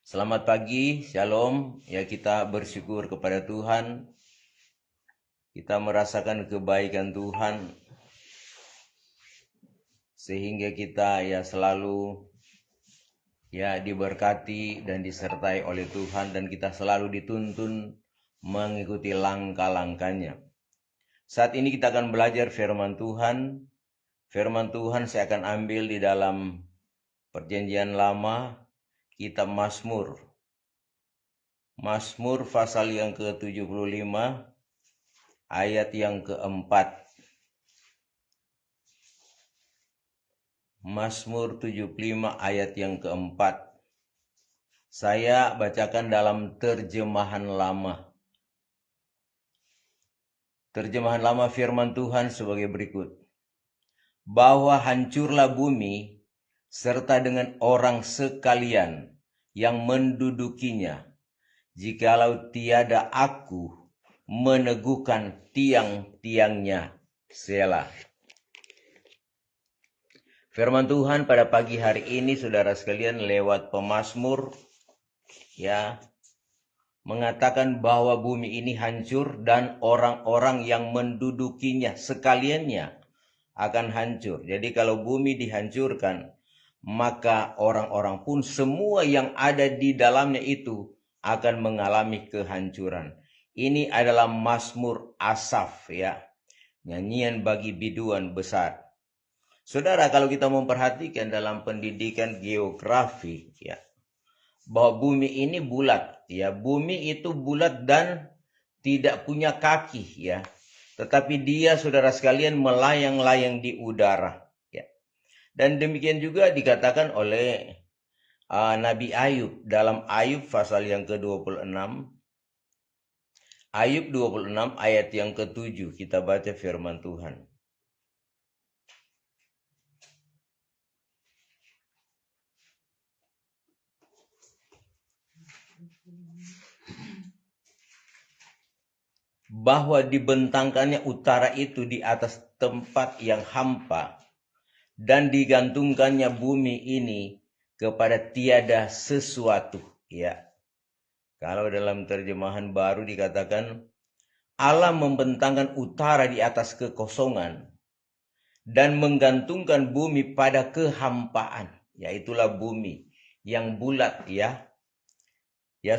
Selamat pagi, shalom. Ya, kita bersyukur kepada Tuhan. Kita merasakan kebaikan Tuhan sehingga kita selalu diberkati dan disertai oleh Tuhan, dan kita selalu dituntun mengikuti langkah-langkahnya. Saat ini kita akan belajar firman Tuhan. Firman Tuhan saya akan ambil di dalam Perjanjian Lama, kitab Mazmur. Mazmur pasal yang ke-75 ayat yang keempat. Mazmur 75 ayat yang keempat. Saya bacakan dalam terjemahan lama. Terjemahan lama firman Tuhan sebagai berikut. Bahwa hancurlah bumi serta dengan orang sekalian yang mendudukinya, jikalau tiada aku meneguhkan tiang-tiangnya. Selah. Firman Tuhan pada pagi hari ini, saudara sekalian, lewat pemazmur mengatakan bahwa bumi ini hancur dan orang-orang yang mendudukinya sekaliannya akan hancur. Jadi kalau bumi dihancurkan, maka orang-orang pun semua yang ada di dalamnya itu akan mengalami kehancuran. Ini adalah Mazmur Asaf, nyanyian bagi biduan besar. Saudara, kalau kita memperhatikan dalam pendidikan geografi, bahwa bumi ini bulat, bumi itu bulat dan tidak punya kaki, tetapi dia, saudara sekalian, melayang-layang di udara, Dan demikian juga dikatakan oleh Nabi Ayub dalam Ayub pasal yang ke-26. Ayub 26 ayat yang ke-7, kita baca firman Tuhan. Bahwa dibentangkannya utara itu di atas tempat yang hampa, dan digantungkannya bumi ini kepada tiada sesuatu. Kalau dalam terjemahan baru dikatakan, Allah membentangkan utara di atas kekosongan dan menggantungkan bumi pada kehampaan. Itulah bumi yang bulat,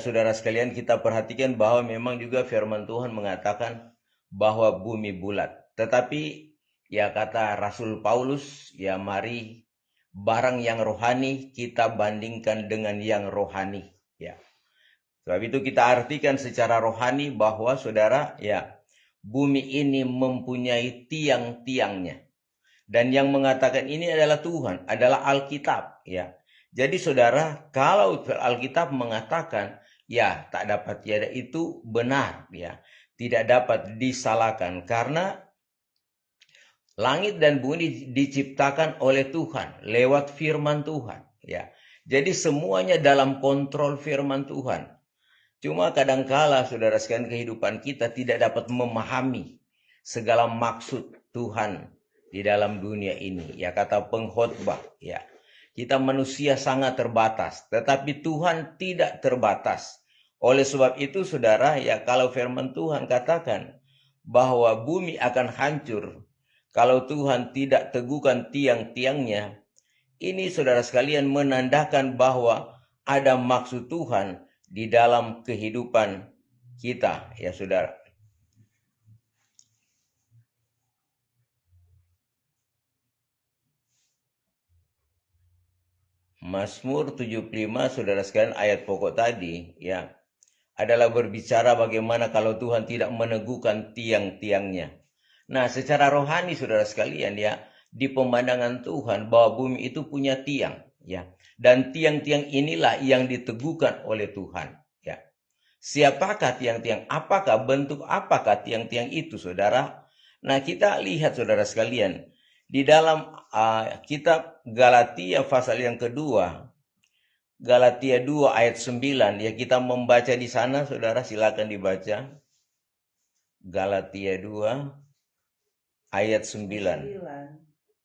saudara sekalian, kita perhatikan bahwa memang juga firman Tuhan mengatakan bahwa bumi bulat. Tetapi kata Rasul Paulus, mari barang yang rohani kita bandingkan dengan yang rohani. Sebab itu kita artikan secara rohani bahwa, saudara, bumi ini mempunyai tiang-tiangnya. Dan yang mengatakan ini adalah Tuhan, adalah Alkitab, Jadi saudara, kalau Alkitab mengatakan tak dapat tiada, itu benar, tidak dapat disalahkan, karena langit dan bumi diciptakan oleh Tuhan lewat firman Tuhan, Jadi semuanya dalam kontrol firman Tuhan. Cuma kadangkala, saudara sekalian, kehidupan kita tidak dapat memahami segala maksud Tuhan di dalam dunia ini. Kata pengkhotbah, kita manusia sangat terbatas, tetapi Tuhan tidak terbatas. Oleh sebab itu, saudara, kalau firman Tuhan katakan bahwa bumi akan hancur kalau Tuhan tidak teguhkan tiang-tiangnya, ini, saudara sekalian, menandakan bahwa ada maksud Tuhan di dalam kehidupan kita, saudara. Mazmur 75, saudara sekalian, ayat pokok tadi, adalah berbicara bagaimana kalau Tuhan tidak meneguhkan tiang-tiangnya. Nah, secara rohani, saudara sekalian, di pemandangan Tuhan bahwa bumi itu punya tiang, dan tiang-tiang inilah yang diteguhkan oleh Tuhan, Siapakah tiang-tiang? Apakah bentuk apakah tiang-tiang itu, saudara? Nah, kita lihat, saudara sekalian, di dalam kitab Galatia pasal yang kedua, Galatia 2 ayat 9, kita membaca di sana, saudara, silakan dibaca. Galatia 2 ayat 9.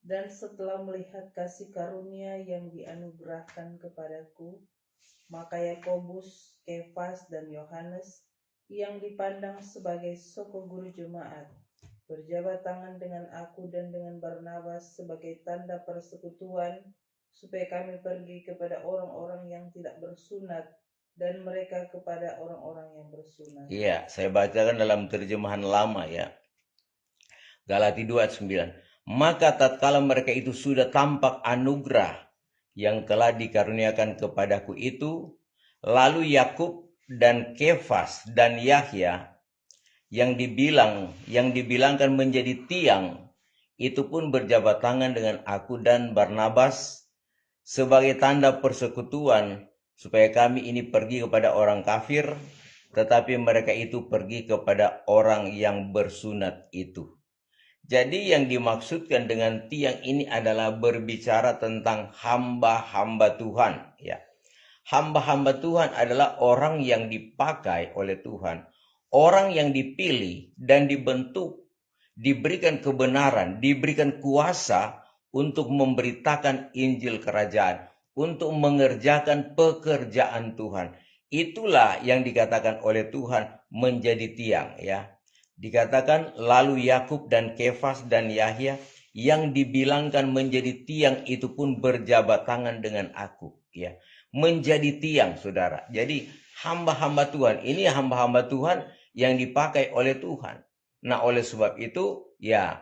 Dan setelah melihat kasih karunia yang dianugerahkan kepadaku Maka Yakobus, Kefas, dan Yohanes yang dipandang sebagai soko guru jemaat berjabat tangan dengan aku dan dengan Barnabas sebagai tanda persekutuan, supaya kami pergi kepada orang-orang yang tidak bersunat dan mereka kepada orang-orang yang bersunat. Iya, saya bacakan dalam terjemahan lama ya. Galati 2 ayat 9. Maka tatkala mereka itu sudah tampak anugerah yang telah dikaruniakan kepadaku itu, lalu Yakub dan Kefas dan Yahya yang dibilangkan menjadi tiang, itu pun berjabat tangan dengan aku dan Barnabas sebagai tanda persekutuan, supaya kami ini pergi kepada orang kafir, tetapi mereka itu pergi kepada orang yang bersunat itu. Jadi yang dimaksudkan dengan tiang ini adalah berbicara tentang hamba-hamba Tuhan, ya. Hamba-hamba Tuhan adalah orang yang dipakai oleh Tuhan, orang yang dipilih dan dibentuk, diberikan kebenaran, diberikan kuasa untuk memberitakan Injil Kerajaan, untuk mengerjakan pekerjaan Tuhan. Itulah yang dikatakan oleh Tuhan menjadi tiang, ya. Dikatakan lalu Yakub dan Kefas dan Yahya yang dibilangkan menjadi tiang itu pun berjabat tangan dengan aku, ya. Menjadi tiang, saudara. Jadi hamba-hamba Tuhan ini hamba-hamba Tuhan yang dipakai oleh Tuhan. Nah, oleh sebab itu, ya,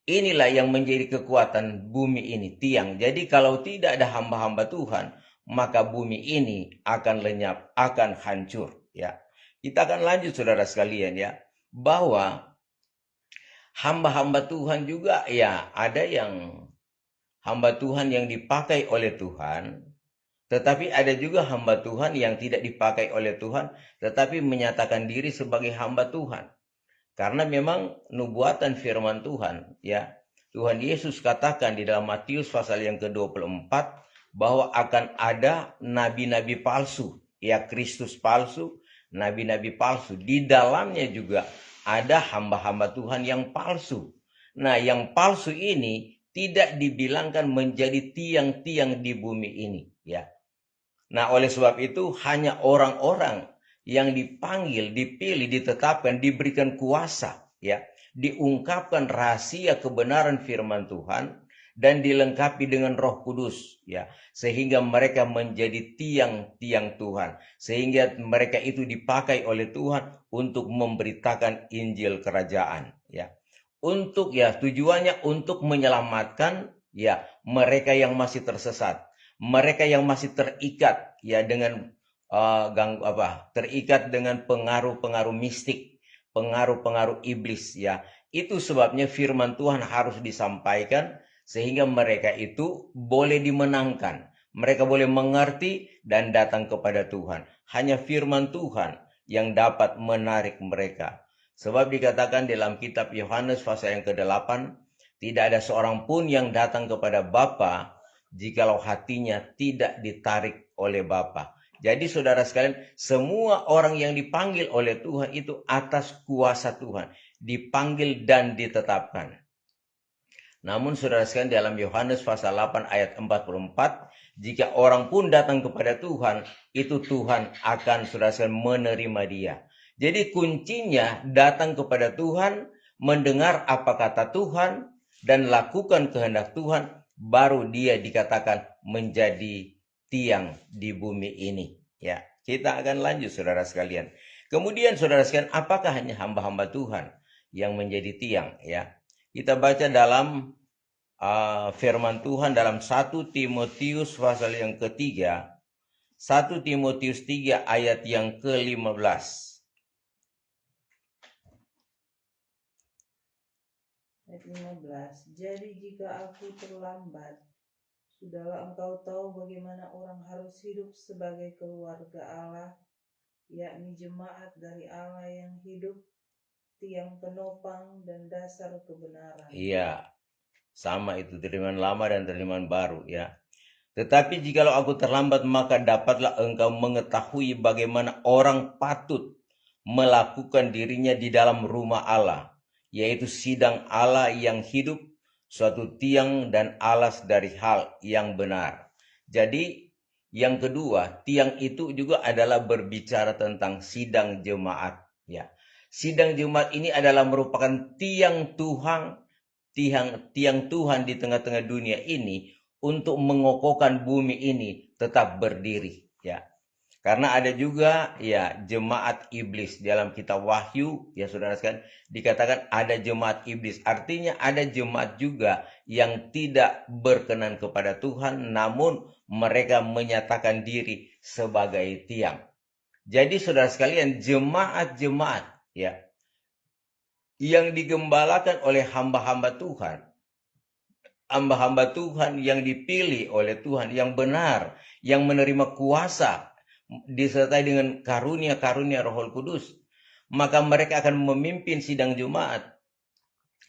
inilah yang menjadi kekuatan bumi ini, tiang. Jadi kalau tidak ada hamba-hamba Tuhan, maka bumi ini akan lenyap, akan hancur, ya. Kita akan lanjut saudara sekalian ya, bahwa hamba-hamba Tuhan juga ya, ada yang hamba Tuhan yang dipakai oleh Tuhan, tetapi ada juga hamba Tuhan yang tidak dipakai oleh Tuhan, tetapi menyatakan diri sebagai hamba Tuhan. Karena memang nubuatan firman Tuhan ya, Tuhan Yesus katakan di dalam Matius pasal yang ke-24 bahwa akan ada nabi-nabi palsu, ya, Kristus palsu, nabi-nabi palsu. Di dalamnya juga ada hamba-hamba Tuhan yang palsu. Nah, yang palsu ini tidak dibilangkan menjadi tiang-tiang di bumi ini, ya. Nah, oleh sebab itu hanya orang-orang yang dipanggil, dipilih, ditetapkan, diberikan kuasa, ya, diungkapkan rahasia kebenaran firman Tuhan dan dilengkapi dengan Roh Kudus, ya, sehingga mereka menjadi tiang-tiang Tuhan, sehingga mereka itu dipakai oleh Tuhan untuk memberitakan Injil Kerajaan, ya. Untuk ya tujuannya untuk menyelamatkan ya mereka yang masih tersesat, mereka yang masih terikat ya dengan terikat dengan pengaruh-pengaruh mistik, pengaruh-pengaruh iblis ya. Itu sebabnya firman Tuhan harus disampaikan sehingga mereka itu boleh dimenangkan. Mereka boleh mengerti dan datang kepada Tuhan. Hanya firman Tuhan yang dapat menarik mereka. Sebab dikatakan dalam kitab Yohanes pasal yang ke-8, tidak ada seorang pun yang datang kepada Bapa jikalau hatinya tidak ditarik oleh Bapa. Jadi saudara sekalian, semua orang yang dipanggil oleh Tuhan itu atas kuasa Tuhan, dipanggil dan ditetapkan. Namun saudara sekalian, dalam Yohanes pasal 8 ayat 44, jika orang pun datang kepada Tuhan, itu Tuhan akan saudara sekalian menerima dia. Jadi kuncinya datang kepada Tuhan, mendengar apa kata Tuhan, dan lakukan kehendak Tuhan, baru dia dikatakan menjadi tiang di bumi ini. Ya, kita akan lanjut saudara sekalian. Kemudian saudara sekalian, apakah hanya hamba-hamba Tuhan yang menjadi tiang? Ya, kita baca dalam firman Tuhan dalam 1 Timotius pasal yang ketiga, 1 Timotius 3 ayat yang ke-15. Ayat 15. Jadi jika aku terlambat, sudahlah engkau tahu bagaimana orang harus hidup sebagai keluarga Allah, yakni jemaat dari Allah yang hidup, tiang penopang dan dasar kebenaran. Iya, sama itu terjemahan lama dan terjemahan baru ya. Tetapi jikalau aku terlambat, maka dapatlah engkau mengetahui bagaimana orang patut melakukan dirinya di dalam rumah Allah, yaitu sidang Allah yang hidup, suatu tiang dan alas dari hal yang benar. Jadi Yang kedua, tiang itu juga adalah berbicara tentang sidang jemaat. Ya, sidang jemaat ini adalah merupakan tiang Tuhan, tiang Tuhan di tengah-tengah dunia ini untuk mengokohkan bumi ini tetap berdiri. Ya, karena ada juga ya jemaat iblis dalam kitab Wahyu, ya saudara sekalian, dikatakan ada jemaat iblis. Artinya ada jemaat juga yang tidak berkenan kepada Tuhan, namun mereka menyatakan diri sebagai tiang. Jadi saudara sekalian, jemaat-jemaat ya yang digembalakan oleh hamba-hamba Tuhan, hamba-hamba Tuhan yang dipilih oleh Tuhan, yang benar, yang menerima kuasa disertai dengan karunia-karunia Roh Kudus, maka mereka akan memimpin sidang jemaat,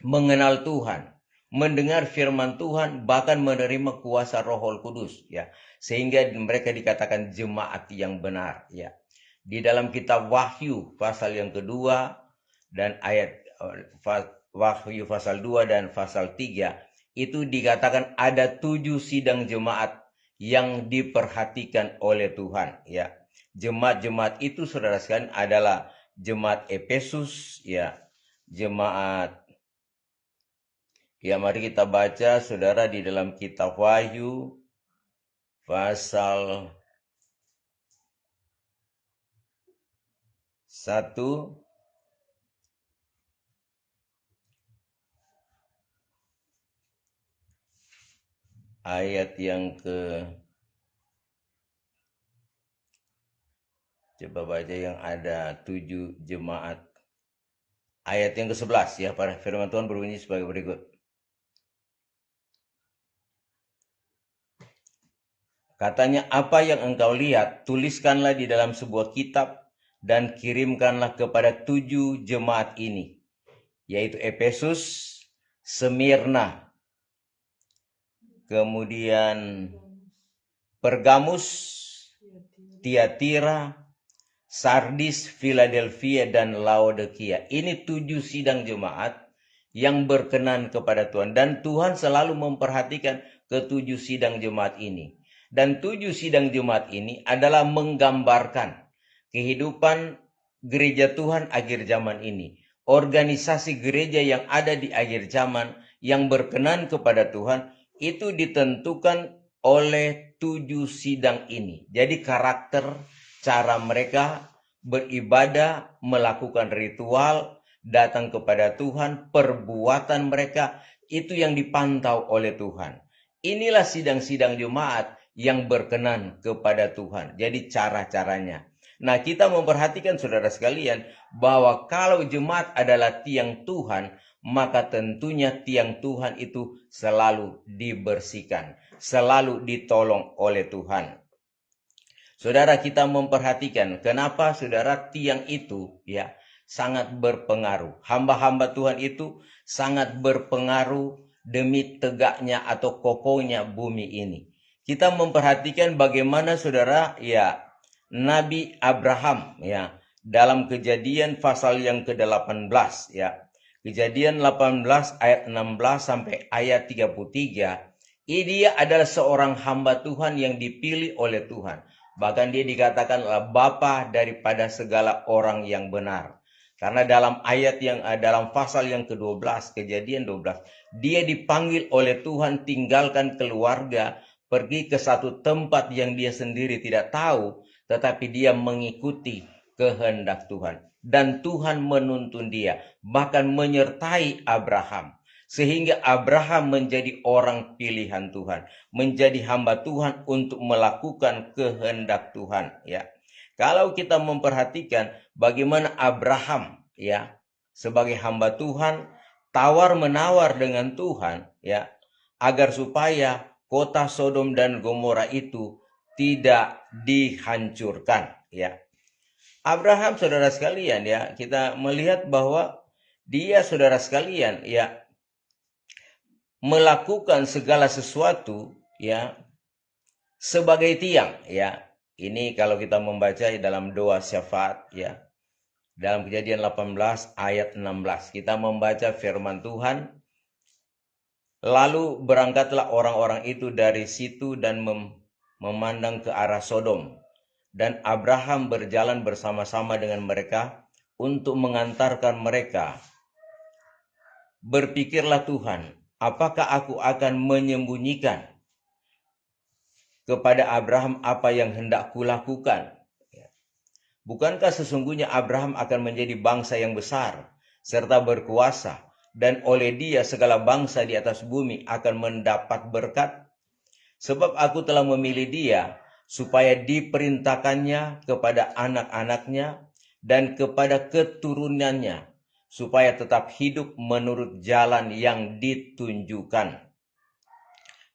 mengenal Tuhan, mendengar firman Tuhan, bahkan menerima kuasa Roh Kudus, ya, sehingga mereka dikatakan jemaat yang benar, ya. Di dalam kitab Wahyu pasal yang kedua dan ayat Wahyu pasal 2 dan pasal 3 itu dikatakan ada 7 sidang jemaat yang diperhatikan oleh Tuhan, ya. Jemaat-jemaat itu saudara sekalian adalah jemaat Efesus, ya, jemaat. Ya, mari kita baca saudara di dalam kitab Wahyu pasal 1 ayat yang coba baca yang ada 7 jemaat. Ayat yang ke-11 ya, para firman Tuhan berbunyi sebagai berikut. Katanya, apa yang engkau lihat, tuliskanlah di dalam sebuah kitab dan kirimkanlah kepada 7 jemaat ini, yaitu Efesus, Smyrna, kemudian Pergamus, Tiatira, Sardis, Philadelphia, dan Laodikia. Ini 7 sidang jemaat yang berkenan kepada Tuhan. Dan Tuhan selalu memperhatikan ke-7 sidang jemaat ini. Dan 7 sidang jemaat ini adalah menggambarkan kehidupan gereja Tuhan akhir zaman ini. Organisasi gereja yang ada di akhir zaman yang berkenan kepada Tuhan itu ditentukan oleh 7 sidang ini. Jadi karakter, cara mereka beribadah, melakukan ritual, datang kepada Tuhan, perbuatan mereka itu yang dipantau oleh Tuhan. Inilah sidang-sidang jemaat yang berkenan kepada Tuhan. Jadi cara-caranya. Nah, kita memperhatikan saudara sekalian bahwa kalau jemaat adalah tiang Tuhan, maka tentunya tiang Tuhan itu selalu dibersihkan, selalu ditolong oleh Tuhan. Saudara, kita memperhatikan kenapa saudara tiang itu ya sangat berpengaruh. Hamba-hamba Tuhan itu sangat berpengaruh demi tegaknya atau kokohnya bumi ini. Kita memperhatikan bagaimana saudara ya Nabi Abraham ya dalam Kejadian pasal yang ke-18 ya. Kejadian 18 ayat 16 sampai ayat 33. Dia adalah seorang hamba Tuhan yang dipilih oleh Tuhan. Bahkan dia dikatakan bapa daripada segala orang yang benar. Karena dalam ayat yang dalam pasal yang ke-12, Kejadian 12, dia dipanggil oleh Tuhan tinggalkan keluarga, pergi ke satu tempat yang dia sendiri tidak tahu, tetapi dia mengikuti kehendak Tuhan. Dan Tuhan menuntun dia, bahkan menyertai Abraham. Sehingga Abraham menjadi orang pilihan Tuhan, menjadi hamba Tuhan untuk melakukan kehendak Tuhan. Ya, kalau kita memperhatikan bagaimana Abraham ya sebagai hamba Tuhan tawar menawar dengan Tuhan ya agar supaya kota Sodom dan Gomora itu tidak dihancurkan ya. Abraham saudara sekalian ya, kita melihat bahwa dia saudara sekalian ya melakukan segala sesuatu ya sebagai tiang ya. Ini kalau kita membaca dalam doa syafaat ya. Dalam Kejadian 18 ayat 16 kita membaca firman Tuhan. Lalu berangkatlah orang-orang itu dari situ dan memandang ke arah Sodom, dan Abraham berjalan bersama-sama dengan mereka untuk mengantarkan mereka. Berpikirlah Tuhan, apakah aku akan menyembunyikan kepada Abraham apa yang hendak kulakukan? Bukankah sesungguhnya Abraham akan menjadi bangsa yang besar serta berkuasa, dan oleh dia segala bangsa di atas bumi akan mendapat berkat? Sebab aku telah memilih dia supaya diperintahkannya kepada anak-anaknya dan kepada keturunannya, supaya tetap hidup menurut jalan yang ditunjukkan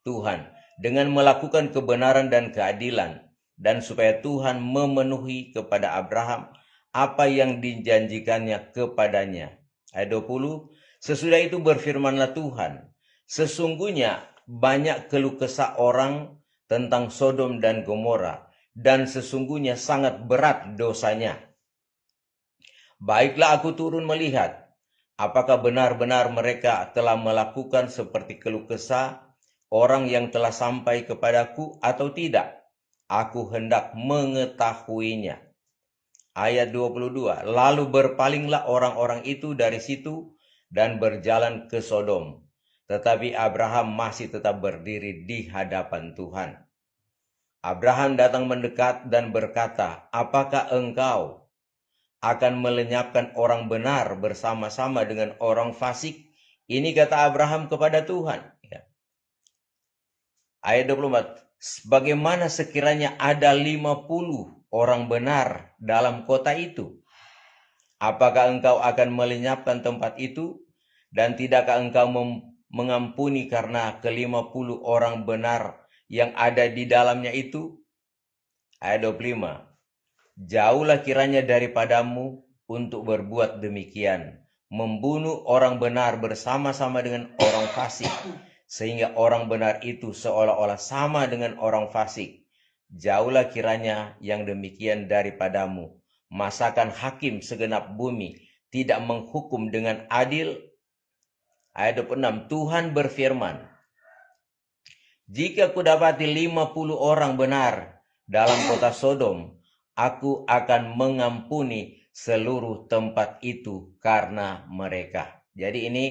Tuhan dengan melakukan kebenaran dan keadilan, dan supaya Tuhan memenuhi kepada Abraham apa yang dijanjikannya kepadanya. Ayat 20, sesudah itu berfirmanlah Tuhan, sesungguhnya banyak keluh kesah orang tentang Sodom dan Gomora, dan sesungguhnya sangat berat dosanya. Baiklah aku turun melihat, apakah benar-benar mereka telah melakukan seperti keluh kesah orang yang telah sampai kepadaku atau tidak. Aku hendak mengetahuinya. Ayat 22, lalu berpalinglah orang-orang itu dari situ dan berjalan ke Sodom. Tetapi Abraham masih tetap berdiri di hadapan Tuhan. Abraham datang mendekat dan berkata, apakah engkau akan melenyapkan orang benar bersama-sama dengan orang fasik? Ini kata Abraham kepada Tuhan. Ayat 24, bagaimana sekiranya ada 50 orang benar dalam kota itu? Apakah engkau akan melenyapkan tempat itu? Dan tidakkah engkau mengampuni karena ke-50 orang benar yang ada di dalamnya itu? Ayat 25, jauhlah kiranya daripadamu untuk berbuat demikian, membunuh orang benar bersama-sama dengan orang fasik, sehingga orang benar itu seolah-olah sama dengan orang fasik. Jauhlah kiranya yang demikian daripadamu. Masakan hakim segenap bumi tidak menghukum dengan adil? Ayat 26, Tuhan berfirman, jika kudapati 50 orang benar dalam kota Sodom, aku akan mengampuni seluruh tempat itu karena mereka. Jadi ini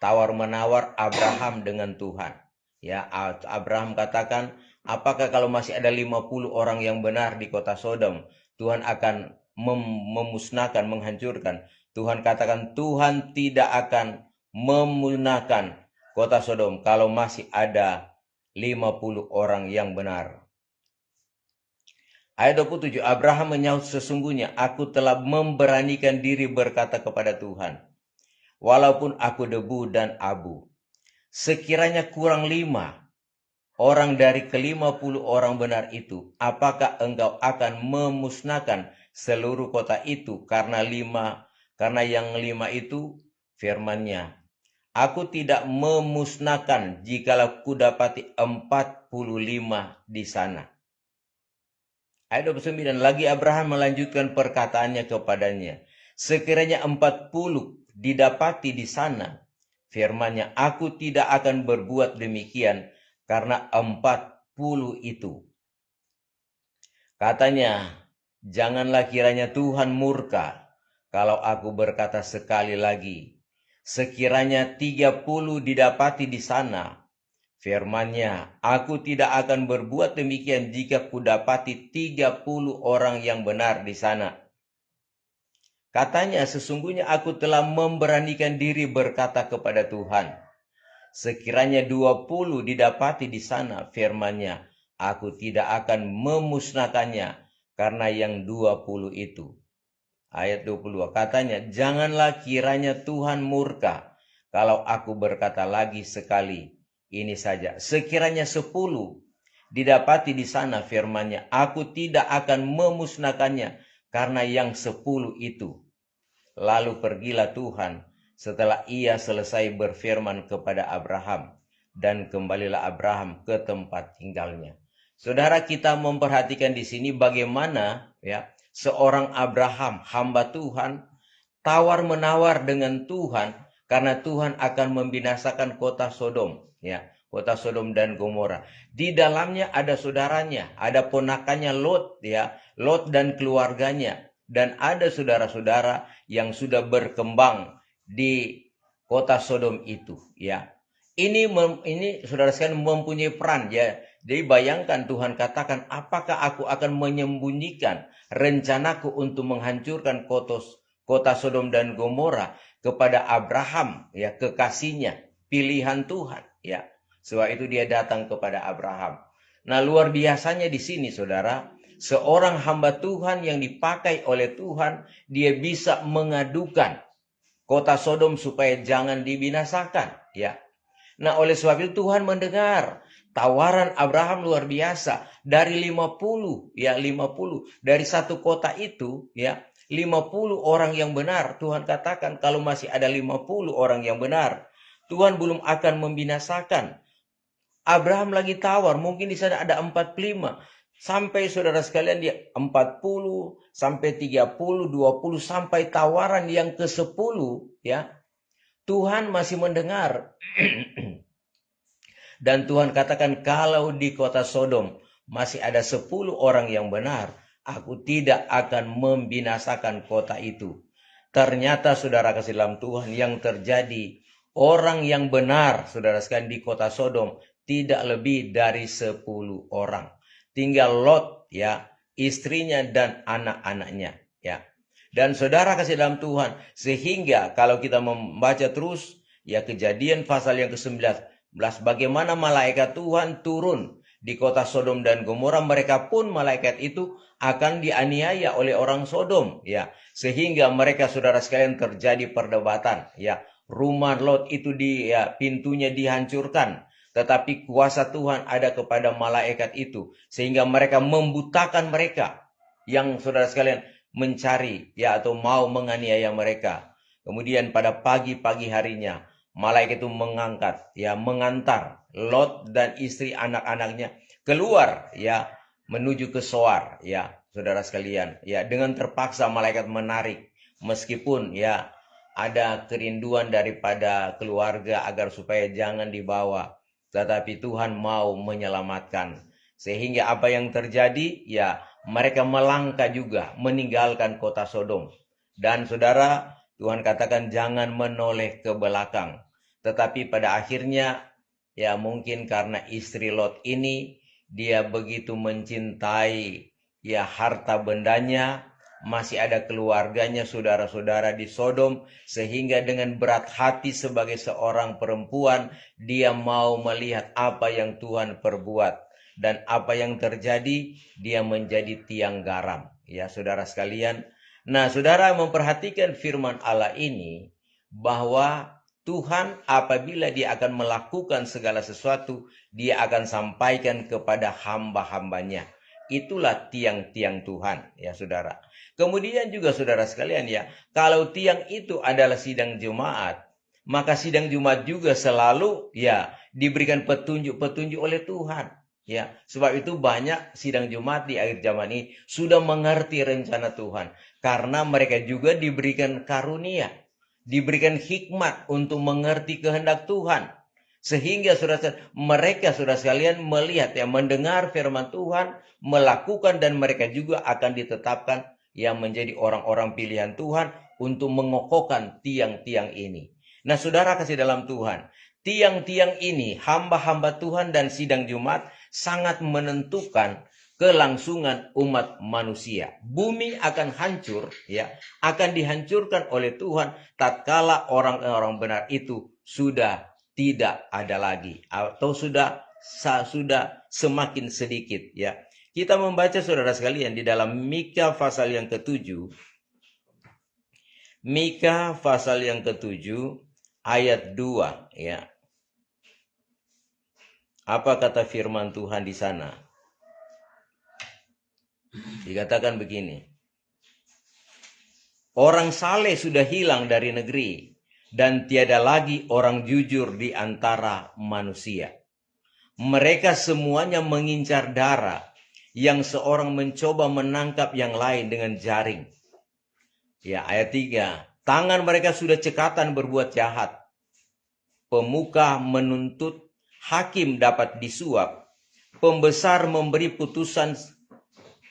tawar-menawar Abraham dengan Tuhan. Ya, Abraham katakan, apakah kalau masih ada 50 orang yang benar di kota Sodom, Tuhan akan memusnahkan, menghancurkan. Tuhan katakan, Tuhan tidak akan memusnahkan kota Sodom kalau masih ada 50 orang yang benar. Ayat 27, Abraham menyaut, sesungguhnya aku telah memberanikan diri berkata kepada Tuhan, walaupun aku debu dan abu, sekiranya kurang 5 orang dari ke-50 orang benar itu, apakah engkau akan memusnahkan seluruh kota itu karena yang 5 itu? Firman-Nya, aku tidak memusnahkan jikalau kudapati 45 di sana. Ayat 29, lagi Abraham melanjutkan perkataannya kepadanya, sekiranya 40 didapati di sana, firman-Nya, aku tidak akan berbuat demikian karena 40 itu. Katanya, janganlah kiranya Tuhan murka kalau aku berkata sekali lagi, sekiranya 30 didapati di sana, firman-Nya, aku tidak akan berbuat demikian jika kudapati 30 orang yang benar di sana. Katanya, sesungguhnya aku telah memberanikan diri berkata kepada Tuhan, sekiranya 20 didapati di sana, firman-Nya, aku tidak akan memusnahkannya karena yang 20 itu. Ayat 22, katanya, janganlah kiranya Tuhan murka kalau aku berkata lagi sekali, ini saja, sekiranya 10 didapati di sana, firman-Nya, aku tidak akan memusnahkannya karena yang 10 itu. Lalu pergilah Tuhan setelah ia selesai berfirman kepada Abraham, dan kembalilah Abraham ke tempat tinggalnya. Saudara, kita memperhatikan di sini bagaimana ya seorang Abraham, hamba Tuhan, tawar-menawar dengan Tuhan karena Tuhan akan membinasakan kota Sodom. Ya, kota Sodom dan Gomora. Di dalamnya ada saudaranya, ada ponakannya Lot, ya, Lot dan keluarganya, dan ada saudara-saudara yang sudah berkembang di kota Sodom itu, ya. Ini saudara sekalian mempunyai peran, ya. Jadi bayangkan Tuhan katakan, apakah aku akan menyembunyikan rencanaku untuk menghancurkan kota Sodom dan Gomora kepada Abraham, ya, kekasihnya, pilihan Tuhan, ya. Sebab itu dia datang kepada Abraham. Nah, luar biasanya di sini, saudara, seorang hamba Tuhan yang dipakai oleh Tuhan, dia bisa mengadukan kota Sodom supaya jangan dibinasakan, ya. Nah, oleh sebab itu Tuhan mendengar tawaran Abraham luar biasa dari 50, ya, 50 dari satu kota itu, ya, 50 orang yang benar. Tuhan katakan kalau masih ada 50 orang yang benar, Tuhan belum akan membinasakan. Abraham lagi tawar, mungkin di sana ada 45. Sampai saudara sekalian dia 40, sampai 30, 20, sampai tawaran yang ke-10, ya. Tuhan masih mendengar. Dan Tuhan katakan kalau di kota Sodom masih ada 10 orang yang benar, aku tidak akan membinasakan kota itu. Ternyata saudara kasih dalam Tuhan yang terjadi, orang yang benar saudara sekalian di kota Sodom tidak lebih dari 10 orang. Tinggal Lot, ya, istrinya dan anak-anaknya, ya. Dan saudara kasih dalam Tuhan, sehingga kalau kita membaca terus, ya, Kejadian pasal yang ke-19, bagaimana malaikat Tuhan turun di kota Sodom dan Gomora, mereka pun malaikat itu akan dianiaya oleh orang Sodom, ya, sehingga mereka saudara sekalian terjadi perdebatan, ya. Rumah Lot itu pintunya dihancurkan, tetapi kuasa Tuhan ada kepada malaikat itu sehingga mereka membutakan mereka yang saudara sekalian mencari, ya, atau mau menganiaya mereka. Kemudian pada pagi-pagi harinya malaikat itu mengantar Lot dan istri anak-anaknya keluar, ya, menuju ke Soar, ya, saudara sekalian, ya. Dengan terpaksa malaikat menarik, meskipun, ya, ada kerinduan daripada keluarga agar supaya jangan dibawa, tetapi Tuhan mau menyelamatkan. Sehingga apa yang terjadi, ya, mereka melangkah juga meninggalkan kota Sodom. Dan saudara, Tuhan katakan jangan menoleh ke belakang. Tetapi pada akhirnya, ya, mungkin karena istri Lot ini, dia begitu mencintai, ya, harta bendanya, masih ada keluarganya, saudara-saudara di Sodom, sehingga dengan berat hati sebagai seorang perempuan, dia mau melihat apa yang Tuhan perbuat. Dan apa yang terjadi, dia menjadi tiang garam, ya, saudara sekalian. Nah, saudara memperhatikan firman Allah ini, bahwa Tuhan apabila dia akan melakukan segala sesuatu, dia akan sampaikan kepada hamba-hambanya. Itulah tiang-tiang Tuhan, ya, saudara. Kemudian juga saudara sekalian, ya, kalau tiang itu adalah sidang Jumat, maka sidang Jumat juga selalu, ya, diberikan petunjuk-petunjuk oleh Tuhan. Ya, sebab itu banyak sidang Jumat di akhir zaman ini sudah mengerti rencana Tuhan, karena mereka juga diberikan karunia, diberikan hikmat untuk mengerti kehendak Tuhan, sehingga mereka saudara sekalian melihat, ya, mendengar firman Tuhan, melakukan, dan mereka juga akan ditetapkan yang menjadi orang-orang pilihan Tuhan untuk mengokohkan tiang-tiang ini. Nah, saudara kasih dalam Tuhan, tiang-tiang ini, hamba-hamba Tuhan dan sidang Jumat sangat menentukan kelangsungan umat manusia. Bumi akan hancur, ya, akan dihancurkan oleh Tuhan tatkala orang-orang benar itu sudah tidak ada lagi, atau sudah semakin sedikit, ya. Kita membaca saudara sekalian di dalam Mika pasal yang ke-7. Mika pasal yang ke-7 ayat 2, ya. Apa kata firman Tuhan di sana? Dikatakan begini. Orang saleh sudah hilang dari negeri, dan tiada lagi orang jujur di antara manusia. Mereka semuanya mengincar darah, yang seorang mencoba menangkap yang lain dengan jaring. Ya, ayat 3. Tangan mereka sudah cekatan berbuat jahat. Pemuka menuntut hakim dapat disuap, pembesar memberi putusan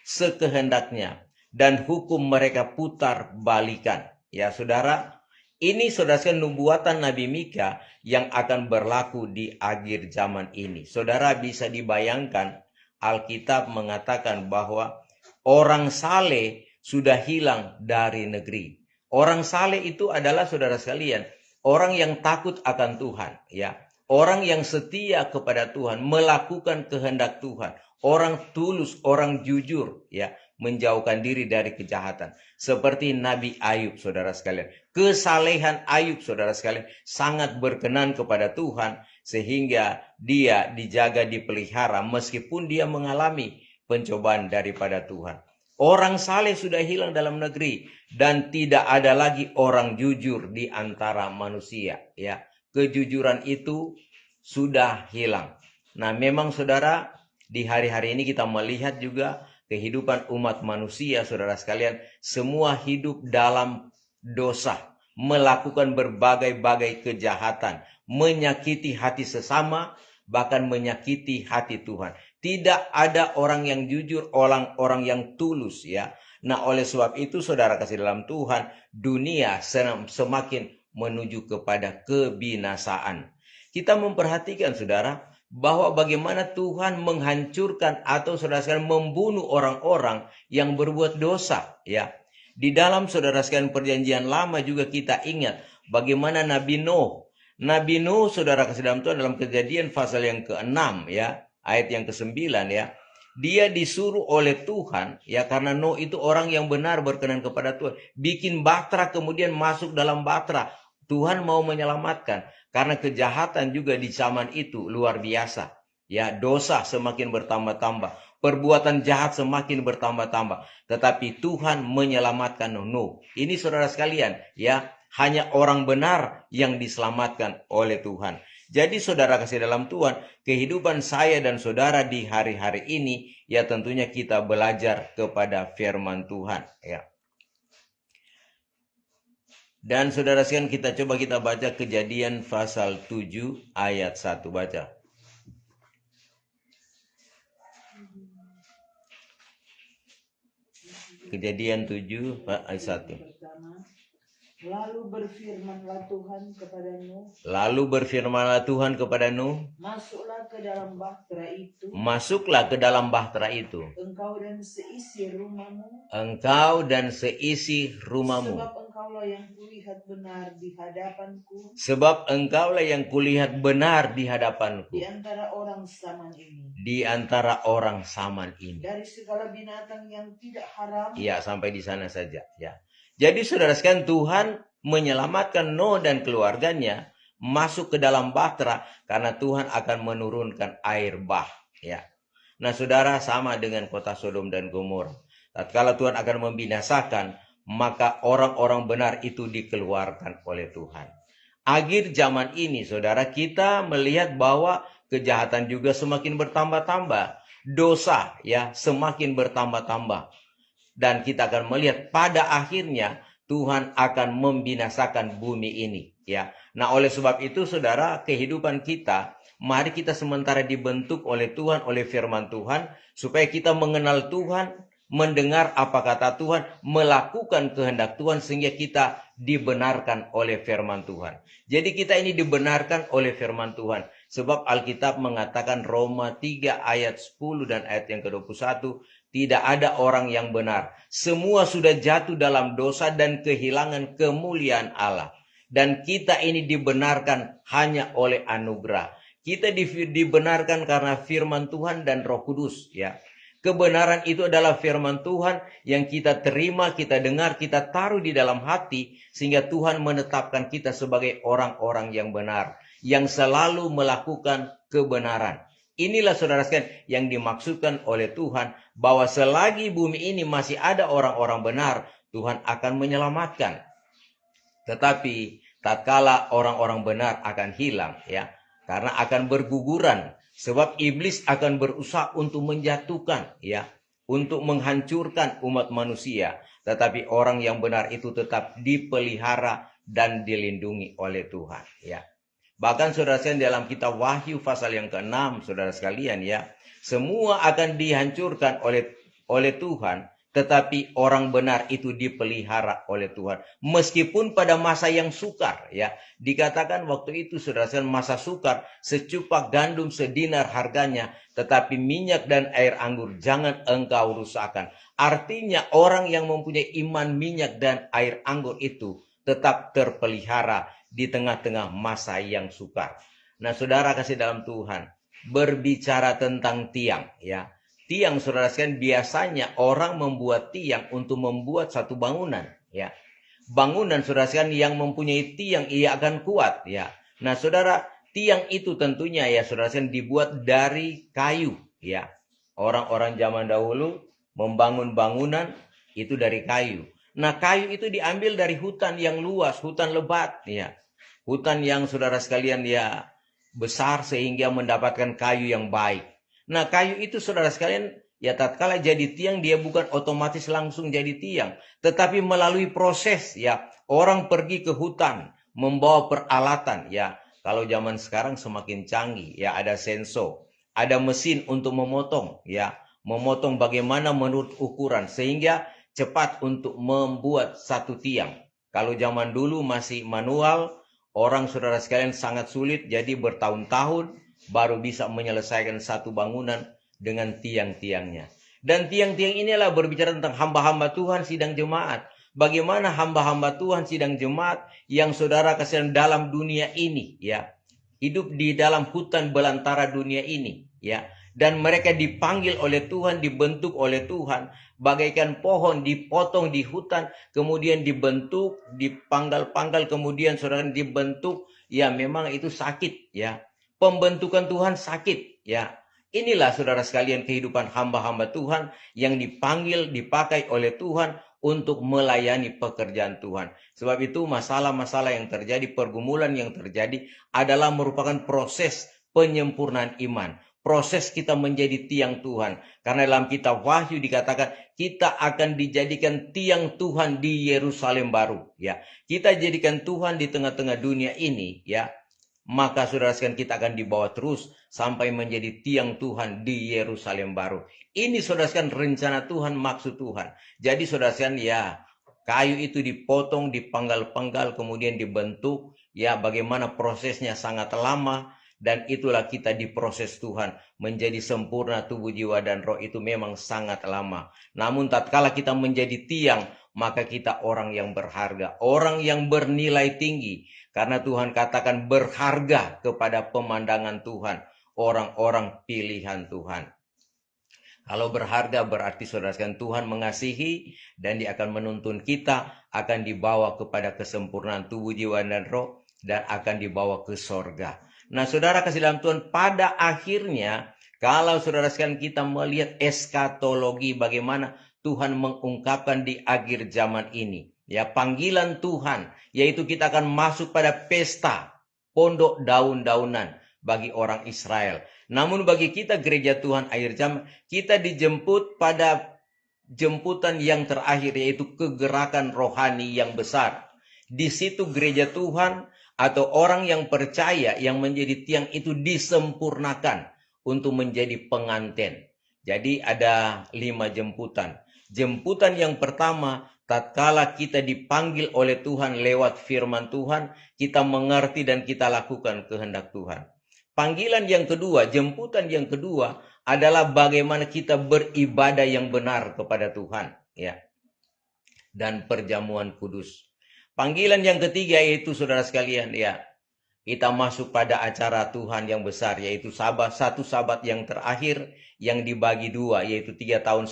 sekehendaknya, dan hukum mereka putar balikan. Ya saudara, ini saudara nubuatan Nabi Mika yang akan berlaku di akhir zaman ini. Saudara bisa dibayangkan, Alkitab mengatakan bahwa orang saleh sudah hilang dari negeri. Orang saleh itu adalah saudara sekalian, orang yang takut akan Tuhan, ya. Orang yang setia kepada Tuhan, melakukan kehendak Tuhan, orang tulus, orang jujur, ya, menjauhkan diri dari kejahatan. Seperti Nabi Ayub, saudara sekalian. Kesalehan Ayub, saudara sekalian, sangat berkenan kepada Tuhan, sehingga dia dijaga, dipelihara, meskipun dia mengalami pencobaan daripada Tuhan. Orang saleh sudah hilang dalam negeri, dan tidak ada lagi orang jujur di antara manusia, ya. Kejujuran itu sudah hilang. Nah, memang saudara, di hari-hari ini kita melihat juga kehidupan umat manusia, saudara sekalian, semua hidup dalam dosa, melakukan berbagai-bagai kejahatan, menyakiti hati sesama, bahkan menyakiti hati Tuhan. Tidak ada orang yang jujur, orang-orang yang tulus, ya. Nah, oleh sebab itu saudara kasih dalam Tuhan, dunia semakin menuju kepada kebinasaan. Kita memperhatikan saudara, bahwa bagaimana Tuhan menghancurkan atau saudara sekalian membunuh orang-orang yang berbuat dosa, ya. Di dalam saudara sekalian perjanjian lama juga kita ingat bagaimana Nabi Nuh. Nabi Nuh, saudara kasih dalam Tuhan, dalam Kejadian pasal yang ke-6, ya, ayat yang ke-9, ya. Dia disuruh oleh Tuhan, ya, karena Nuh itu orang yang benar, berkenan kepada Tuhan, bikin bahtera, kemudian masuk dalam bahtera. Tuhan mau menyelamatkan, karena kejahatan juga di zaman itu luar biasa. Ya, dosa semakin bertambah-tambah, perbuatan jahat semakin bertambah-tambah. Tetapi Tuhan menyelamatkan Nuh. Ini saudara sekalian, ya, hanya orang benar yang diselamatkan oleh Tuhan. Jadi saudara kasih dalam Tuhan, kehidupan saya dan saudara di hari-hari ini, ya tentunya kita belajar kepada firman Tuhan, ya. Dan saudara sekalian, kita baca Kejadian pasal 7 ayat 1, baca. Kejadian 7 ayat 1. Lalu berfirmanlah Tuhan kepada Nuh. Masuklah ke dalam bahtera itu. Engkau dan seisi rumahmu. Sebab engkaulah yang kulihat benar di hadapanku. Di antara orang Saman ini. Dari segala binatang yang tidak haram. Ya, sampai di sana saja, ya. Jadi saudara sekalian, Tuhan menyelamatkan Nuh dan keluarganya masuk ke dalam bahtera karena Tuhan akan menurunkan air bah, ya. Nah, saudara, sama dengan kota Sodom dan Gomora. Tatkala Tuhan akan membinasakan, maka orang-orang benar itu dikeluarkan oleh Tuhan. Akhir zaman ini, saudara, kita melihat bahwa kejahatan juga semakin bertambah-tambah, dosa, ya, semakin bertambah-tambah. Dan kita akan melihat pada akhirnya Tuhan akan membinasakan bumi ini, ya. Nah, oleh sebab itu saudara, kehidupan kita, mari kita sementara dibentuk oleh Tuhan, oleh firman Tuhan, supaya kita mengenal Tuhan, mendengar apa kata Tuhan, melakukan kehendak Tuhan, sehingga kita dibenarkan oleh firman Tuhan. Jadi kita ini dibenarkan oleh firman Tuhan. Sebab Alkitab mengatakan Roma 3 ayat 10 dan ayat yang ke-21, tidak ada orang yang benar. Semua sudah jatuh dalam dosa dan kehilangan kemuliaan Allah. Dan kita ini dibenarkan hanya oleh anugerah. Kita dibenarkan karena firman Tuhan dan Roh Kudus, ya. Kebenaran itu adalah firman Tuhan yang kita terima, kita dengar, kita taruh di dalam hati, sehingga Tuhan menetapkan kita sebagai orang-orang yang benar, yang selalu melakukan kebenaran. Inilah saudara sekalian yang dimaksudkan oleh Tuhan, bahwa selagi bumi ini masih ada orang-orang benar, Tuhan akan menyelamatkan. Tetapi tatkala orang-orang benar akan hilang, ya, karena akan berguguran, sebab iblis akan berusaha untuk menjatuhkan, ya, untuk menghancurkan umat manusia. Tetapi orang yang benar itu tetap dipelihara dan dilindungi oleh Tuhan, ya. Bahkan saudara sekalian dalam kitab Wahyu pasal yang ke-6, saudara sekalian ya, semua akan dihancurkan oleh Tuhan, tetapi orang benar itu dipelihara oleh Tuhan. Meskipun pada masa yang sukar ya, dikatakan waktu itu saudara sekalian masa sukar, secupak gandum sedinar harganya, tetapi minyak dan air anggur jangan engkau rusakkan. Artinya orang yang mempunyai iman minyak dan air anggur itu tetap terpelihara di tengah-tengah masa yang sukar. Nah, saudara kasih dalam Tuhan, berbicara tentang tiang ya. Tiang saudara sekalian, biasanya orang membuat tiang untuk membuat satu bangunan ya. Bangunan saudara sekalian yang mempunyai tiang ia akan kuat ya. Nah, saudara, tiang itu tentunya ya saudara sekalian dibuat dari kayu ya. Orang-orang zaman dahulu membangun bangunan itu dari kayu. Nah, kayu itu diambil dari hutan yang luas, hutan lebat ya. Hutan yang saudara sekalian ya besar sehingga mendapatkan kayu yang baik. Nah, kayu itu saudara sekalian ya tatkala jadi tiang dia bukan otomatis langsung jadi tiang, tetapi melalui proses ya. Orang pergi ke hutan membawa peralatan ya. Kalau zaman sekarang semakin canggih ya, ada sensor, ada mesin untuk memotong ya. Memotong bagaimana menurut ukuran sehingga cepat untuk membuat satu tiang. Kalau zaman dulu masih manual, orang saudara sekalian sangat sulit, jadi bertahun-tahun baru bisa menyelesaikan satu bangunan dengan tiang-tiangnya. Dan tiang-tiang inilah berbicara tentang hamba-hamba Tuhan sidang jemaat. Bagaimana hamba-hamba Tuhan sidang jemaat yang saudara kasihan dalam dunia ini ya. Hidup di dalam hutan belantara dunia ini ya. Dan mereka dipanggil oleh Tuhan, dibentuk oleh Tuhan. Bagaikan pohon dipotong di hutan, kemudian dibentuk, dipanggal-panggal, kemudian saudara dibentuk. Ya memang itu sakit ya. Pembentukan Tuhan sakit ya. Inilah saudara sekalian kehidupan hamba-hamba Tuhan yang dipanggil, dipakai oleh Tuhan untuk melayani pekerjaan Tuhan. Sebab itu masalah-masalah yang terjadi, pergumulan yang terjadi adalah merupakan proses penyempurnaan iman. Proses kita menjadi tiang Tuhan. Karena dalam kitab Wahyu dikatakan kita akan dijadikan tiang Tuhan di Yerusalem baru. Ya, kita jadikan Tuhan di tengah-tengah dunia ini. Ya, maka saudara sekalian kita akan dibawa terus sampai menjadi tiang Tuhan di Yerusalem baru. Ini saudara sekalian rencana Tuhan, maksud Tuhan. Jadi saudara sekalian ya, kayu itu dipotong, dipanggal-panggal, kemudian dibentuk. Ya, bagaimana prosesnya sangat lama. Dan itulah kita diproses Tuhan menjadi sempurna tubuh, jiwa, dan roh itu memang sangat lama. Namun tatkala kita menjadi tiang, maka kita orang yang berharga, orang yang bernilai tinggi. Karena Tuhan katakan berharga kepada pemandangan Tuhan, orang-orang pilihan Tuhan. Kalau berharga berarti saudara sekalian Tuhan mengasihi dan dia akan menuntun kita, akan dibawa kepada kesempurnaan tubuh, jiwa, dan roh, dan akan dibawa ke sorga. Nah, saudara kasih dalam Tuhan, pada akhirnya kalau saudara sekalian kita melihat eskatologi bagaimana Tuhan mengungkapkan di akhir zaman ini. Ya, panggilan Tuhan, yaitu kita akan masuk pada pesta pondok daun-daunan bagi orang Israel. Namun bagi kita gereja Tuhan akhir zaman, kita dijemput pada jemputan yang terakhir, yaitu kegerakan rohani yang besar. Di situ gereja Tuhan atau orang yang percaya yang menjadi tiang itu disempurnakan untuk menjadi pengantin. Jadi ada 5 jemputan. Jemputan yang pertama, tatkala kita dipanggil oleh Tuhan lewat firman Tuhan, kita mengerti dan kita lakukan kehendak Tuhan. Panggilan yang kedua, jemputan yang kedua adalah bagaimana kita beribadah yang benar kepada Tuhan, ya. Dan perjamuan kudus. Panggilan yang ketiga yaitu saudara sekalian ya, kita masuk pada acara Tuhan yang besar, yaitu satu sabat yang terakhir yang dibagi 2, yaitu 3,5 tahun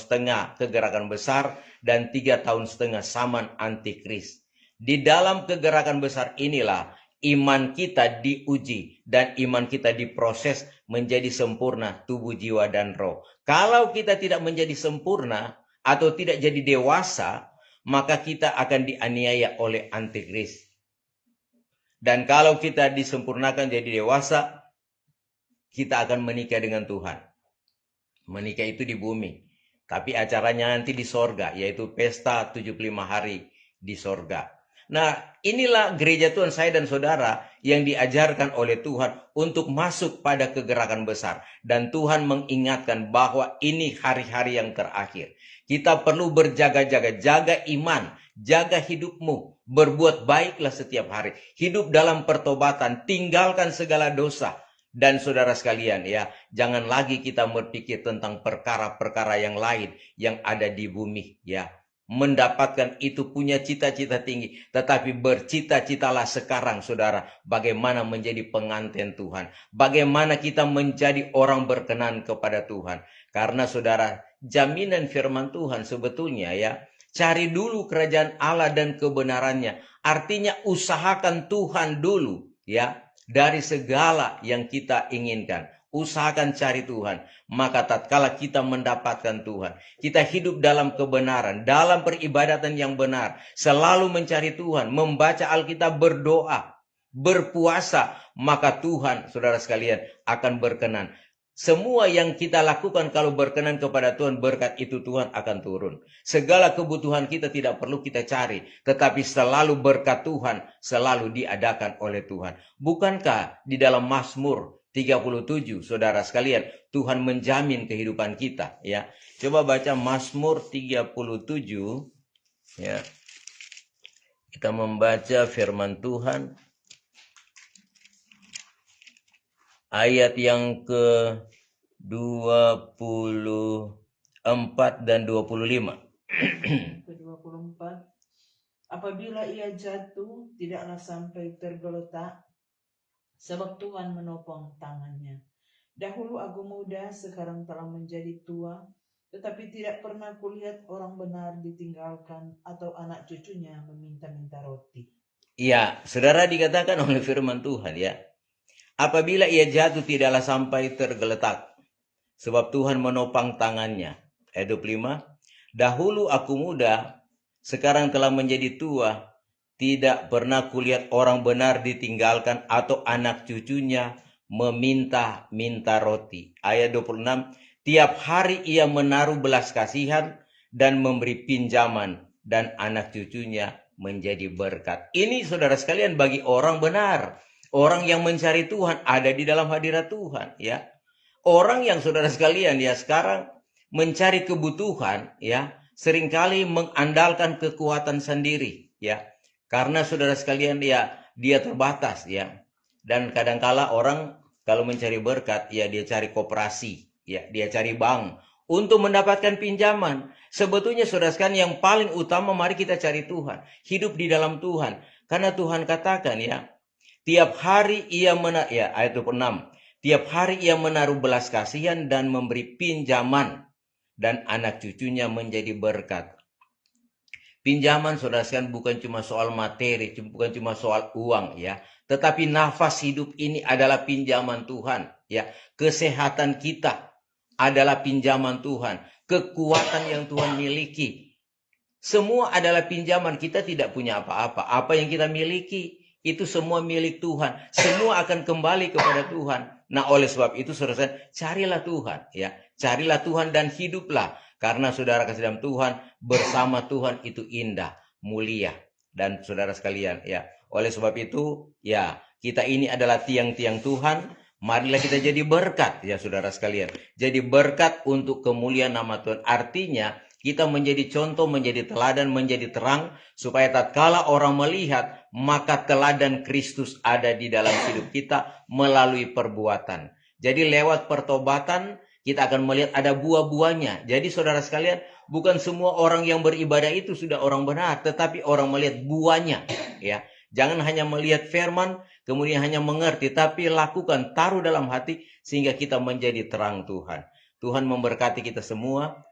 kegerakan besar dan 3,5 tahun zaman antikris. Di dalam kegerakan besar inilah iman kita diuji dan iman kita diproses menjadi sempurna tubuh, jiwa, dan roh. Kalau kita tidak menjadi sempurna atau tidak jadi dewasa, maka kita akan dianiaya oleh antikris. Dan kalau kita disempurnakan jadi dewasa, kita akan menikah dengan Tuhan. Menikah itu di bumi, tapi acaranya nanti di sorga, yaitu pesta 75 hari di sorga. Nah, inilah gereja Tuhan, saya dan saudara, yang diajarkan oleh Tuhan untuk masuk pada kegerakan besar. Dan Tuhan mengingatkan bahwa ini hari-hari yang terakhir. Kita perlu berjaga-jaga, jaga iman, jaga hidupmu, berbuat baiklah setiap hari. Hidup dalam pertobatan, tinggalkan segala dosa. Dan saudara sekalian ya, jangan lagi kita berpikir tentang perkara-perkara yang lain yang ada di bumi ya. Mendapatkan itu, punya cita-cita tinggi, tetapi bercita-citalah sekarang saudara, bagaimana menjadi pengantin Tuhan, bagaimana kita menjadi orang berkenan kepada Tuhan. Karena saudara, jaminan firman Tuhan sebetulnya ya, cari dulu kerajaan Allah dan kebenarannya, artinya usahakan Tuhan dulu ya, dari segala yang kita inginkan. Usahakan cari Tuhan, maka tatkala kita mendapatkan Tuhan, kita hidup dalam kebenaran, dalam peribadatan yang benar, selalu mencari Tuhan, membaca Alkitab, berdoa, berpuasa, maka Tuhan, saudara sekalian, akan berkenan. Semua yang kita lakukan kalau berkenan kepada Tuhan, berkat itu Tuhan akan turun. Segala kebutuhan kita tidak perlu kita cari, tetapi selalu berkat Tuhan selalu diadakan oleh Tuhan. Bukankah di dalam Mazmur 37, saudara sekalian, Tuhan menjamin kehidupan kita ya. Coba baca Mazmur 37 ya. Kita membaca firman Tuhan ayat yang ke-24 dan 25. Ke-24. Apabila ia jatuh, tidaklah sampai tergeletak, sebab Tuhan menopang tangannya. Dahulu aku muda, sekarang telah menjadi tua, tetapi tidak pernah kulihat orang benar ditinggalkan atau anak cucunya meminta-minta roti. Ya, saudara, dikatakan oleh firman Tuhan ya, apabila ia jatuh tidaklah sampai tergeletak, sebab Tuhan menopang tangannya. Ayat 25, dahulu aku muda, sekarang telah menjadi tua, tidak pernah kulihat orang benar ditinggalkan atau anak cucunya meminta-minta roti. Ayat 26, tiap hari ia menaruh belas kasihan dan memberi pinjaman, dan anak cucunya menjadi berkat. Ini saudara sekalian bagi orang benar. Orang yang mencari Tuhan, ada di dalam hadirat Tuhan ya. Orang yang saudara sekalian ya sekarang mencari kebutuhan ya, seringkali mengandalkan kekuatan sendiri ya. Karena saudara sekalian ya, dia terbatas ya. Dan kadangkala orang kalau mencari berkat ya, dia cari koperasi ya, dia cari bank untuk mendapatkan pinjaman. Sebetulnya saudara sekalian, yang paling utama mari kita cari Tuhan, hidup di dalam Tuhan. Karena Tuhan katakan ya, tiap hari ia ya, ayat 26, tiap hari ia menaruh belas kasihan dan memberi pinjaman, dan anak cucunya menjadi berkat. Pinjaman saudara sekalian bukan cuma soal materi, bukan cuma soal uang ya, tetapi nafas hidup ini adalah pinjaman Tuhan ya. Kesehatan kita adalah pinjaman Tuhan, kekuatan yang Tuhan miliki, semua adalah pinjaman. Kita tidak punya apa-apa. Apa yang kita miliki itu semua milik Tuhan. Semua akan kembali kepada Tuhan. Nah, oleh sebab itu saudara, carilah Tuhan ya. Carilah Tuhan dan hiduplah. Karena saudara kasih dalam Tuhan, bersama Tuhan itu indah, mulia. Dan saudara sekalian ya, oleh sebab itu ya, kita ini adalah tiang-tiang Tuhan. Marilah kita jadi berkat ya saudara sekalian. Jadi berkat untuk kemuliaan nama Tuhan. Artinya kita menjadi contoh, menjadi teladan, menjadi terang, supaya tatkala orang melihat, maka teladan Kristus ada di dalam hidup kita melalui perbuatan. Jadi lewat pertobatan kita akan melihat ada buah-buahnya. Jadi saudara sekalian, bukan semua orang yang beribadah itu sudah orang benar, tetapi orang melihat buahnya ya. Jangan hanya melihat firman kemudian hanya mengerti, tapi lakukan, taruh dalam hati sehingga kita menjadi terang Tuhan. Tuhan memberkati kita semua.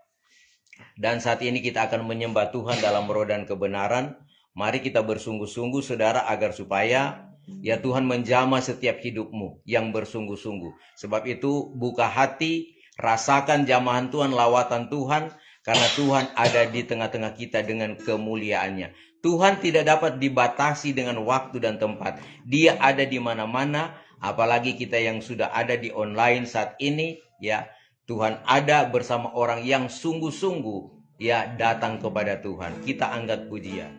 Dan saat ini kita akan menyembah Tuhan dalam roh dan kebenaran. Mari kita bersungguh-sungguh saudara, agar supaya ya Tuhan menjamah setiap hidupmu yang bersungguh-sungguh. Sebab itu buka hati, rasakan jamahan Tuhan, lawatan Tuhan. Karena Tuhan ada di tengah-tengah kita dengan kemuliaannya. Tuhan tidak dapat dibatasi dengan waktu dan tempat. Dia ada di mana-mana. Apalagi kita yang sudah ada di online saat ini ya. Tuhan ada bersama orang yang sungguh-sungguh ya datang kepada Tuhan. Kita angkat pujian.